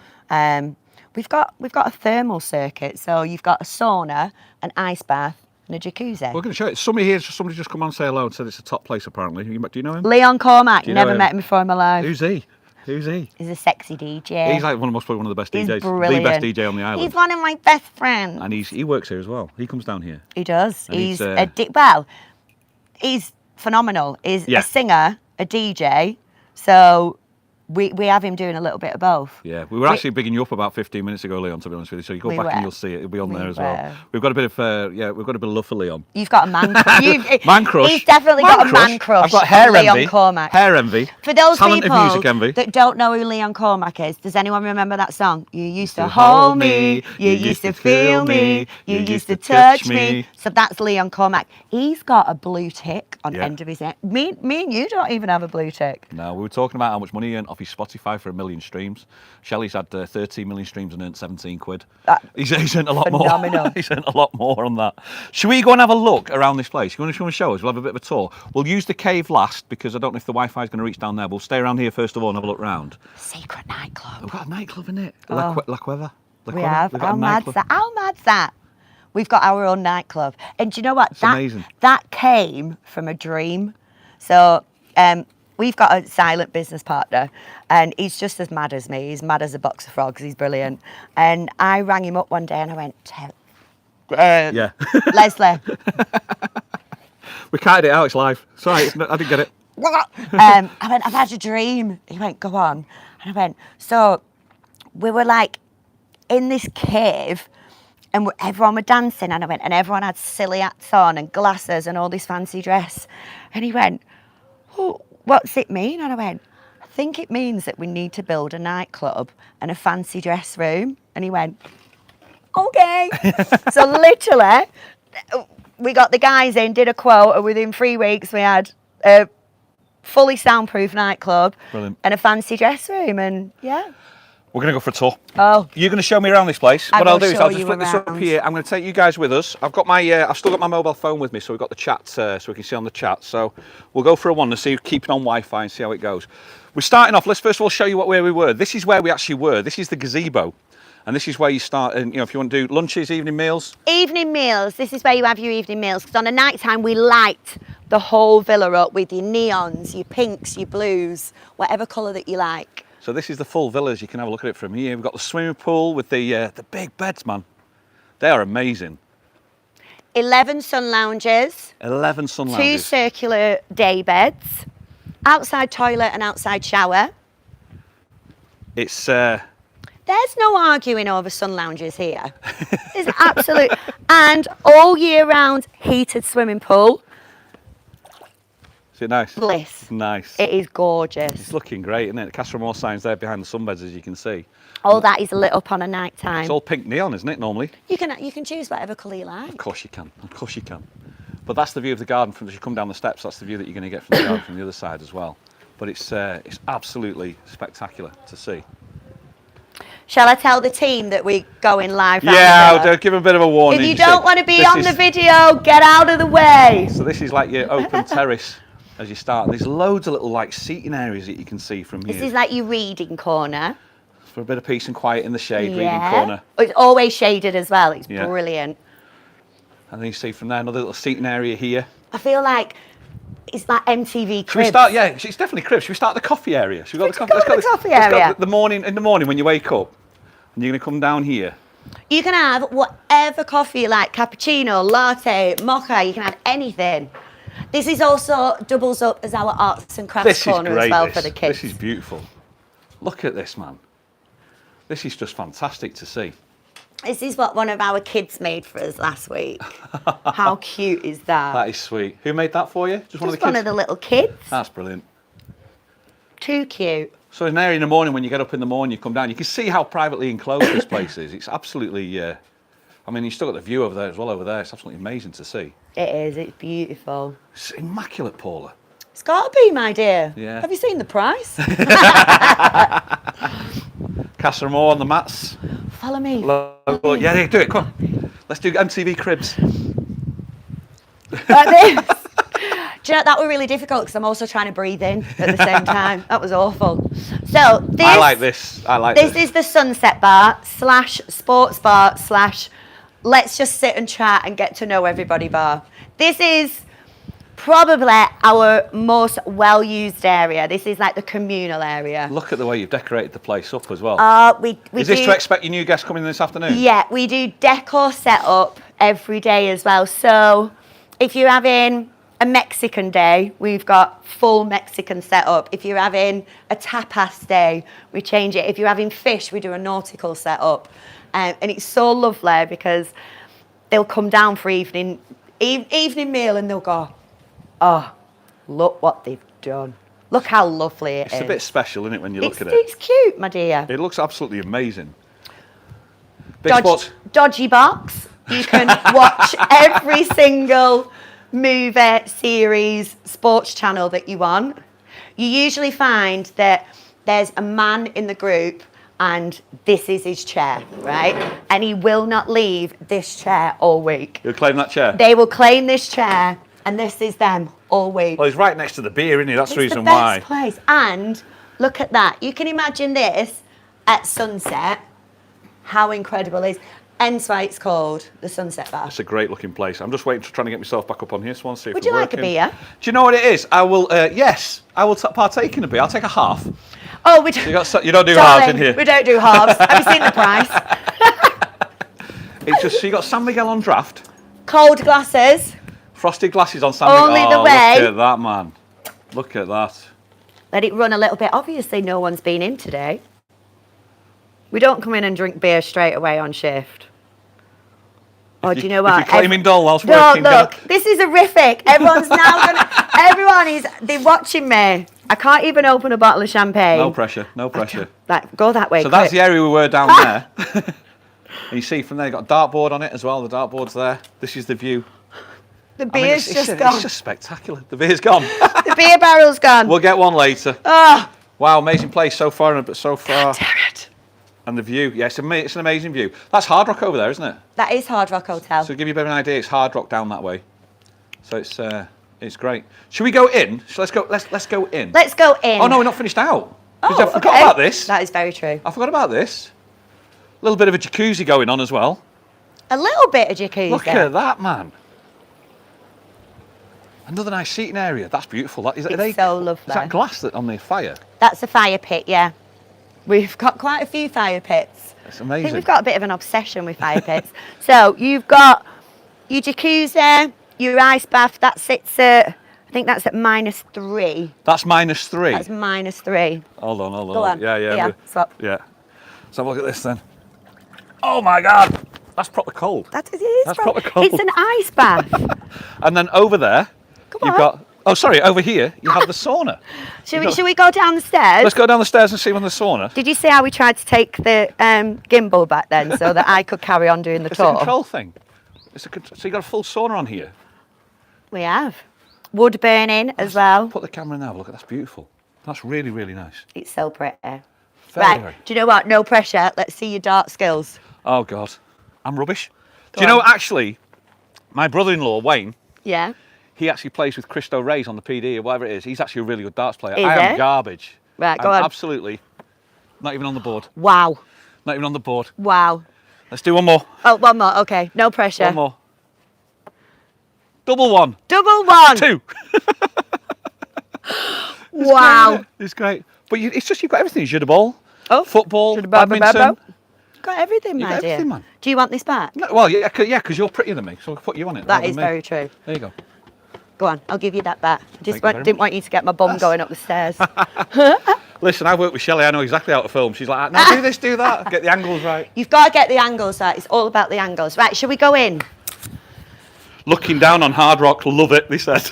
We've got a thermal circuit. So you've got a sauna, an ice bath, and a jacuzzi. We're going to show it. Somebody just come on and say hello and said it's a top place apparently. Do you know him? Leon Cormack. Never him? met him before in my life. Who's he? He's a sexy DJ. He's like one of the best He's DJs. brilliant. The best DJ on the island. He's one of my best friends. And he works here as well. He comes down here. He does. And He's phenomenal. He's a singer, a DJ. So we have him doing a little bit of both. Yeah, we were actually bigging you up about 15 minutes ago, Leon, to be honest with you. So you go back and you'll see it. It'll be on there as well. We've got a bit of love for Leon. You've got a man crush. Man crush. He's definitely got a man crush. I've got hair Leon envy. Cormack. Hair envy. For those Talented people music envy. that don't know who Leon Cormack is, does anyone remember that song? You used to hold me, you used to feel me, you used to touch me. So that's Leon Cormack. He's got a blue tick on the end of his neck. Me and you don't even have a blue tick. No, we were talking about how much money he earned off his Spotify for 1 million streams. Shelley's had 13 million streams and earned 17 quid. He's earned a lot more. He's earned a lot more on that. Should we go and have a look around this place? You want to come and show us? We'll have a bit of a tour. We'll use the cave last because I don't know if the Wi-Fi is going to reach down there. But we'll stay around here first of all and have a look round. Secret nightclub. We've got a nightclub in it. Oh. La Cueva. We have. How mad's that? We've got our own nightclub. And do you know what? It's amazing. That came from a dream. So we've got a silent business partner and he's just as mad as me. He's mad as a box of frogs. He's brilliant. And I rang him up one day and I went, Leslie. We carried it out. It's live. Sorry, I didn't get it. I went, I've had a dream. He went, go on. And I went, so we were like in this cave and everyone were dancing and I went, and everyone had silly hats on and glasses and all this fancy dress. And he went, oh, what's it mean? And I went, I think it means that we need to build a nightclub and a fancy dress room. And he went, okay. So literally, we got the guys in, did a quote, and within 3 weeks we had a fully soundproof nightclub and a fancy dress room. And yeah. We're going to go for a tour. Oh. You're going to show me around this place. What I'll do is I'll just flip this up around. here. I'm going to take you guys with us. I've got my, I've still got my mobile phone with me, so we've got the chat, so we can see on the chat. So we'll go for a one and see, keeping on Wi-Fi and see how it goes. We're starting off. Let's first of all show you where we were. This is where we actually were. This is the gazebo. And this is where you start, and if you want to do lunches, evening meals. Evening meals. This is where you have your evening meals. Because on a night time, we light the whole villa up with your neons, your pinks, your blues, whatever colour that you like. So this is the full villas. You can have a look at it from here. We've got the swimming pool with the big beds, man. They are amazing. 11 sun lounges. 11 sun lounges. 2 circular day beds. Outside toilet and outside shower. It's There's no arguing over sun lounges here. It's absolute. And all year round heated swimming pool. is it nice? Bliss. Nice. It is gorgeous. It's looking great, isn't it? The Casa Amore sign's there behind the sunbeds, as you can see. All that is lit up on a night time. It's all pink neon, isn't it, normally? You can choose whatever colour you like. Of course you can. Of course you can. But that's the view of the garden from as you come down the steps. That's the view that you're going to get from the garden from the other side as well. But it's absolutely spectacular to see. Shall I tell the team that we're going live? Yeah, I'll give them a bit of a warning. If you don't want to be on the video, get out of the way. So this is like your open terrace as you start. There's loads of little like seating areas that you can see from here. This is like your reading corner. For a bit of peace and quiet in the shade, reading corner. It's always shaded as well. It's Yeah. brilliant. And then you see from there another little seating area here. I feel like it's like MTV Cribs. Should we start? Yeah, it's definitely cribs. Should we start the coffee area? Should we Let's go to the coffee area. In the morning when you wake up, and you're going to come down here. You can have whatever coffee you like, cappuccino, latte, mocha, you can have anything. This is also doubles up as our arts and crafts corner as well for the kids. This is beautiful. Look at this, man. This is just fantastic to see. This is what one of our kids made for us last week. How cute is that? That is sweet. Who made that for you? Just one of the kids? One of the little kids. That's brilliant. Too cute. So in there in the morning, when you get up in the morning, you come down, you can see how privately enclosed this place is. It's absolutely, I mean, you've still got the view over there as well over there. It's absolutely amazing to see. It is, it's beautiful. It's immaculate, Paula. It's got to be, my dear. Yeah. Have you seen the price? Casa Amore on the mats. Follow me. Logo. Yeah, do it, come on. Let's do MTV Cribs. Like this. Do you know, that was really difficult because I'm also trying to breathe in at the same time. That was awful. So this, I like this. This is the sunset bar / sports bar / let's just sit and chat and get to know everybody bar. This is probably our most well-used area. This is like the communal area. Look at the way you've decorated the place up as well. Is this to expect your new guests coming in this afternoon? Yeah, we do decor set up every day as well. So if you're having a Mexican day, we've got full Mexican setup. If you're having a tapas day, we change it. If you're having fish, we do a nautical setup. And it's so lovely because they'll come down for evening meal and they'll go, oh, look what they've done. Look how lovely it is. It's a bit special, isn't it, when you look at it? It's cute, my dear. It looks absolutely amazing. Dodgy box. You can watch every single movie, series, sports channel that you want. You usually find that there's a man in the group and this is his chair, right? And he will not leave this chair all week. You'll claim that chair? They will claim this chair and this is them all week. Well, he's right next to the beer, isn't he? That's the reason why. why. It's the best place. And look at that. You can imagine this at sunset. How incredible it is. Hence why it's called the Sunset Bar. It's a great looking place. I'm just trying to get myself back up on here, so I want to see if Would you like a beer? Do you know what it is? I will, yes, I will partake in a beer. I'll take a half. Oh, we don't. You don't do Darling, halves in here. We don't do halves. Have you seen the price? It's just, so you got San Miguel on draft. Cold glasses. Frosted glasses on San Miguel. Only the way. Look at that, man. Look at that. Let it run a little bit. Obviously, no one's been in today. We don't come in and drink beer straight away on shift. Oh, do you know what? If you're claiming dull whilst no, working. look, this is horrific. Everyone's now gonna. They're watching me. I can't even open a bottle of champagne. No pressure, no pressure. Go that way. So quick. that's the area we were down there. And you see from there, you've got a dartboard on it as well. The dartboard's there. This is the view. The beer's just gone. It's just spectacular. The beer's gone. The beer barrel's gone. We'll get one later. Oh. Wow, amazing place so far. Damn it. And the view, yeah, it's an amazing view. That's Hard Rock over there, isn't it? That is Hard Rock Hotel. So to give you a bit of an idea, it's Hard Rock down that way. So it's great. Should we go in? So let's go in. Let's go in. Oh no, we're not finished out. Oh, I forgot about this. That is very true. I forgot about this. A little bit of a jacuzzi going on as well. A little bit of jacuzzi. Look at that, man. Another nice seating area. That's beautiful. It's so lovely. Is that glass on the fire? That's a fire pit, yeah. We've got quite a few fire pits. It's I amazing. think we've got a bit of an obsession with fire pits. So you've got your jacuzzi, your ice bath, that sits at, I think that's at -3. That's -3. That's -3. Hold on. Go on. Yeah. Yeah, swap. Yeah. Let's have a look at this then. Oh my God, that's proper cold. That is That's proper cold. It's an ice bath. And then over there, Come you've on. got. Oh, sorry. Over here, you have the sauna. Should we go down the stairs? Let's go down the stairs and see when the sauna. Did you see how we tried to take the gimbal back then so that I could carry on doing the It's tour? a control thing. So you got a full sauna on here. We have. Wood burning as well. Put the camera in there. Look, that's beautiful. That's really, really nice. It's so pretty. Very, Right, very. do you know what? No pressure. Let's see your dart skills. Oh God, I'm rubbish. Go Do you know on. actually, my brother-in-law Wayne, Yeah. he actually plays with Cristo Reyes on the PD or whatever it is. He's actually a really good darts player. Is I am he? garbage. Right, go I'm on. absolutely not even on the board. Wow. Not even on the board. Wow. Let's do one more. Oh, one more. Okay, no pressure. One more. Double one. Double one. 2. Wow. It's great. But it's just you've got everything. Jeu de ball, Oh, football, jeu de ball, badminton. Got everything, You my got dear. everything, man. Do you want this back? No, well, yeah, because you're prettier than me, so I'll put you on it. That rather is than me. very true. There you go. Go on, I'll give you that back. Thank you very Didn't much. want you to get my bum going up the stairs. Listen, I work with Shelley. I know exactly how to film. She's like, no, do this, do that. Get the angles right. You've got to get the angles right. It's all about the angles. Right, shall we go in? Looking down on Hard Rock, love it, they said.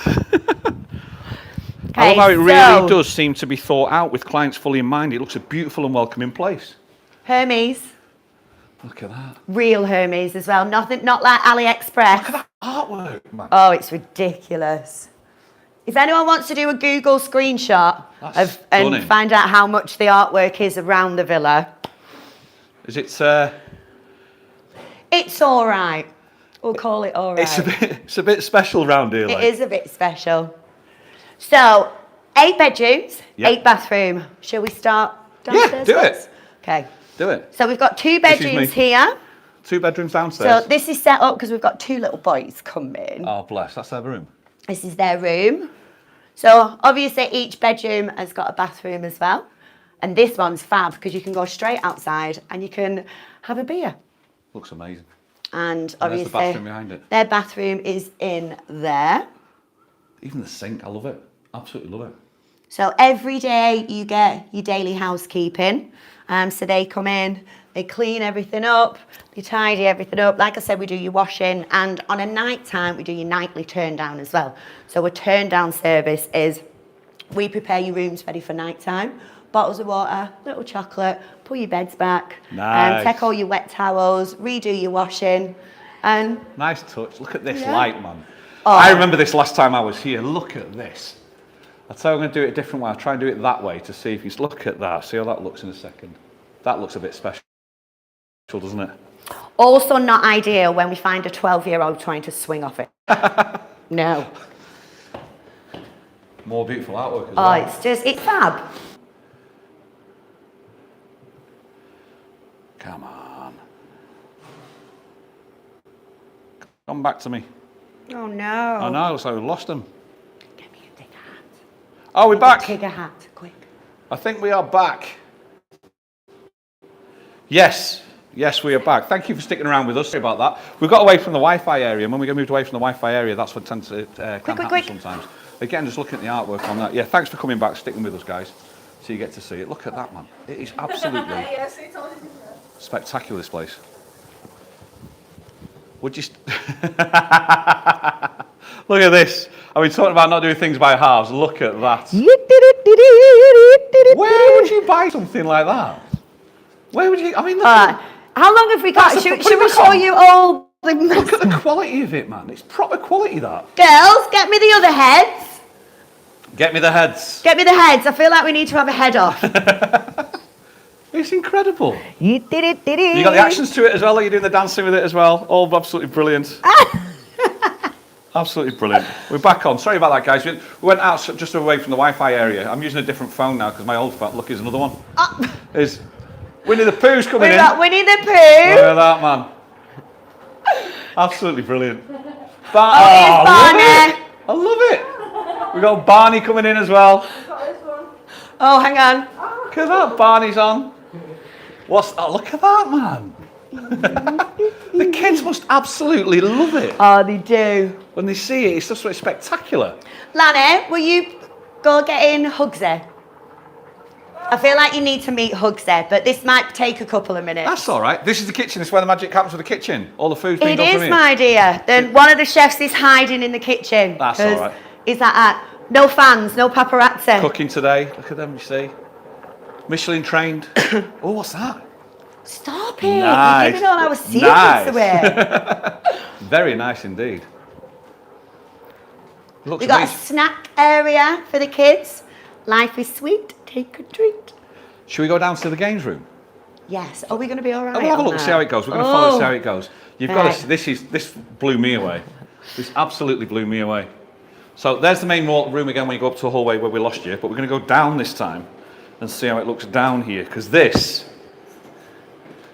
I love Okay, how it really so- does seem to be thought out with clients fully in mind. It looks a beautiful and welcoming place. Hermes. Look at that. Real Hermes as well. Nothing, not like AliExpress. Look at that artwork, man. Oh, it's ridiculous. If anyone wants to do a Google screenshot That's and stunning. find out how much the artwork is around the villa, Is it? it's all right. We'll call it all right. It's a bit special round here. It Like. is a bit special. So, 8 bedrooms, Yep. 8 bathroom. Shall we start downstairs? do it. first? Okay. Do it. So we've got 2 This is bedrooms me. here. 2 bedrooms downstairs. So this is set up because we've got 2 little boys coming. Oh, bless. That's their room. This is their room. So obviously each bedroom has got a bathroom as well. And this one's fab because you can go straight outside and you can have a beer. Looks amazing. And there's obviously the bathroom behind it. their bathroom is in there. Even the sink, I love it. Absolutely love it. So every day you get your daily housekeeping. So they come in, they clean everything up, they tidy everything up. Like I said, we do your washing, and on a night time, we do your nightly turn down as well. So a turn down service is we prepare your rooms ready for night time. Bottles of water, little chocolate, pull your beds back, Nice. take all your wet towels, redo your washing, and Nice touch. Look at this Yeah. light, man. Oh. I remember this last time I was here. Look at this. I'll tell you I'm going to do it a different way. I'll try and do it that way to see if you look at that. See how that looks in a second. That looks a bit special, doesn't it? also not ideal when we find a 12-year-old trying to swing off it. No. More beautiful artwork as Oh, well. it's fab. Come on. Come back to me. Oh no. I know, looks like we lost them. Get me a big hat. Oh, we're back. Take a hat, quick. I think we are back. Yes, we are back. Thank you for sticking around with us. Sorry about that. We got away from the Wi-Fi area, and when we moved away from the Wi-Fi area, that's what tends to can happen quick. sometimes. Again, just looking at the artwork on that. Yeah, thanks for coming back, sticking with us, guys, so you get to see it. Look at that, man. It is absolutely Yes, it's only spectacular, this place. Would you... Look at this. I've been talking about not doing things by halves. Look at that. Where would you buy something like that? Where would you... I mean, look, How long have we got? That's a- Should put it we back show on. you all the... look at the quality of it, man. It's proper quality, that. Girls, get me the other heads. Get me the heads. Get me the heads. I feel like we need to have a head off. It's incredible. You You got the actions to it as well. Are you doing the dancing with it as well? All absolutely brilliant. Absolutely brilliant. We're back on. Sorry about that, guys. We went out just away from the Wi-Fi area. I'm using a different phone now because my old phone. Look, here's another one. Is Winnie the Pooh's coming We've in. got Winnie the Look Pooh. at that, man. Absolutely brilliant. Here's I Barney. love it. We got Barney coming in as well. got this one. Oh, hang on. Look at that. Barney's on. What's? Oh, look at that, man. The kids must absolutely love it. Oh, they do. When they see it, it's just spectacular. Lanny, will you go get in Hugsy? I feel like you need to meet Hugsy, but this might take a couple of minutes. That's all right. This is the kitchen. This is where the magic happens with the kitchen. All the food's being done from here. It is, my dear. Then one of the chefs is hiding in the kitchen. That's all right. Is that no fans, no paparazzi? Cooking today. Look at them, you see. Michelin trained. Oh, what's that? Stop it. Nice. You're giving all our secrets away. Very nice indeed. Looks We've got a amazing. snack area for the kids. Life is sweet. Take a treat. Should we go down to the games room? Yes. Are we going to be all right? We'll have a look and see how it goes. We're going to follow, see how it goes. You've got to. This blew me away. This absolutely blew me away. So there's the main room again when you go up to the hallway where we lost you. But we're going to go down this time and see how it looks down here, because this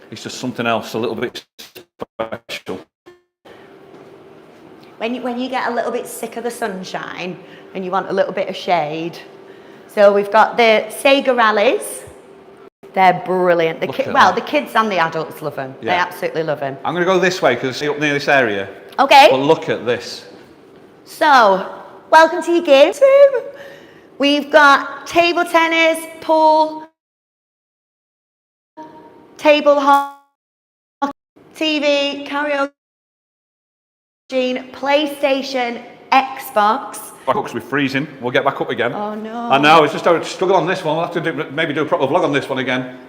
is just something else, a little bit special. When you get a little bit sick of the sunshine and you want a little bit of shade. So we've got the Sega rallies. They're brilliant. The kids and the adults love them. Yeah. They absolutely love them. I'm going to go this way because it's up near this area. Okay. But look at this. So, welcome to your game room. We've got table tennis, pool, table hockey, TV, karaoke machine, PlayStation, Xbox. Back up because we're freezing. We'll get back up again. Oh no. I know, it's just a struggle on this one. We'll have to maybe do a proper vlog on this one again.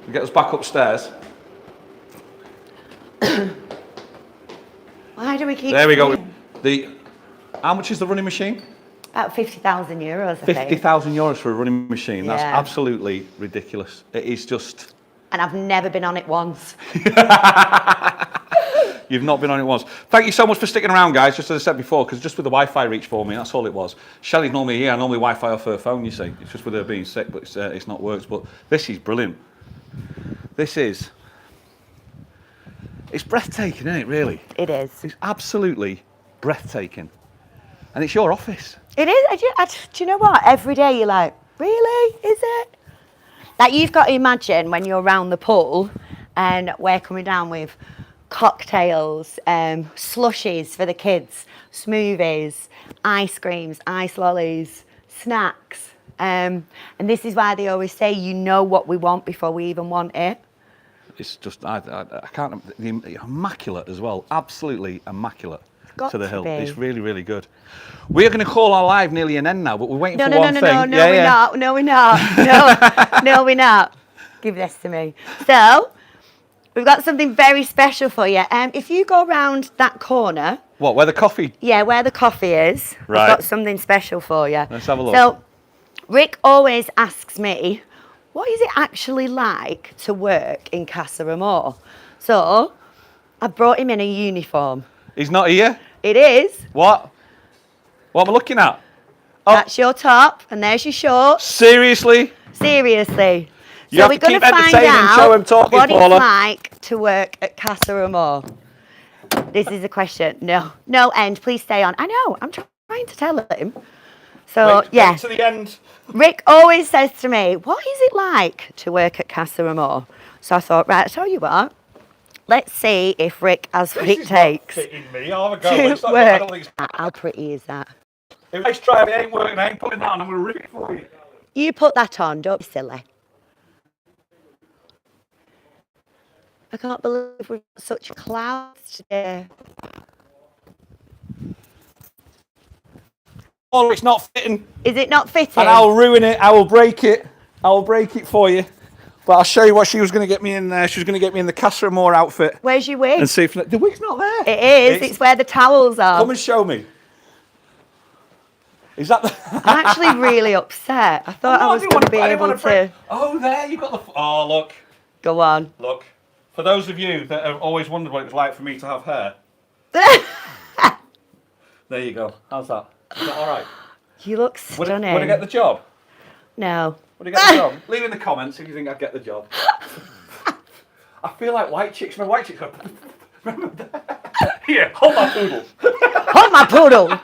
We'll get us back upstairs. Why do we keep... There we go. How much is the running machine? About 50,000 euros, I think. 50,000 euros for a running machine. That's Yeah. absolutely ridiculous. It is just... And I've never been on it once. You've not been on it once. Thank you so much for sticking around, guys, just as I said before, because just with the Wi-Fi reach for me, that's all it was. Shelley's normally here. I normally Wi-Fi off her phone, you see. It's just with her being sick, but it's not worked. But this is brilliant. This is... It's breathtaking, isn't it, really? It is. It's absolutely breathtaking. And it's your office. It is. Do you know what? Every day you're like, really? Is it? Like, you've got to imagine when you're around the pool and we're coming down with cocktails, slushies for the kids, smoothies, ice creams, ice lollies, snacks. And this is why they always say, you know what we want before we even want it. It's just, I can't, immaculate as well. Absolutely immaculate. Got to the to hill. be. It's really, really good. We're going to call our live nearly an end now, but we're waiting for one thing. No, we're not. No, we're not. No, we're not. Give this to me. So, we've got something very special for you. If you go around that corner. What, where the coffee? Yeah, where the coffee is. Right. I've got something special for you. Let's have a look. So, Rick always asks me, what is it actually like to work in Casa Amore? So, I've brought him in a uniform. He's not here? It is. What? What am I looking at? Oh. That's your top, and there's your shorts. Seriously? Seriously. You have we're to keep going to find entertaining, show him out talking, what Paula. it's like to work at Casa Amore. This is a question. No end. Please stay on. I know. I'm trying to tell him. So, yeah. Wait to the end. Rick always says to me, what is it like to work at Casa Amore? So I thought, right, I'll tell you what. Let's see if Rick has what it takes Not fitting me. I'll have a go. to It's not, I don't work. think it's... How pretty is that? If I try it ain't working, I ain't putting that on. I'm going to rip it for you. You put that on, don't be silly. I can't believe we've got such clouds today. Oh, it's not fitting. Is it not fitting? And I'll ruin it. I will break it. I will break it for you. But I'll show you what she was going to get me in there. She was going to get me in the Casa Amore outfit. Where's your wig? And see if the wig's not there. It is. It's where the towels are. Come and show me. Is that the... I'm actually really upset. I thought I was going to be able to... Oh, there, you've got the... Oh, look. Go on. Look. For those of you that have always wondered what it was like for me to have hair. There you go. How's that? Is that all right? You look stunning. Would I get the job? No. Would I get the job? Leave in the comments if you think I'd get the job. I feel like white chicks. My white chicks go... Remember that? Here, hold my poodle. Hold my poodle.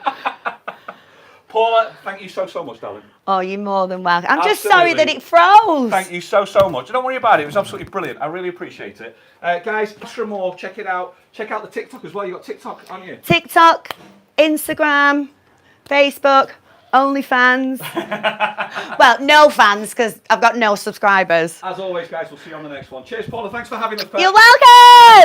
Paula, thank you so much, darling. Oh, you're more than welcome. I'm just sorry that Absolutely. it froze. Thank you so much. Don't worry about it. It was absolutely brilliant. I really appreciate it. Guys, Extra More, check it out. Check out the TikTok as well. You got TikTok, aren't you? TikTok, Instagram, Facebook, OnlyFans. Well, no fans because I've got no subscribers. As always, guys, we'll see you on the next one. Cheers, Paula. Thanks for having us. You're welcome.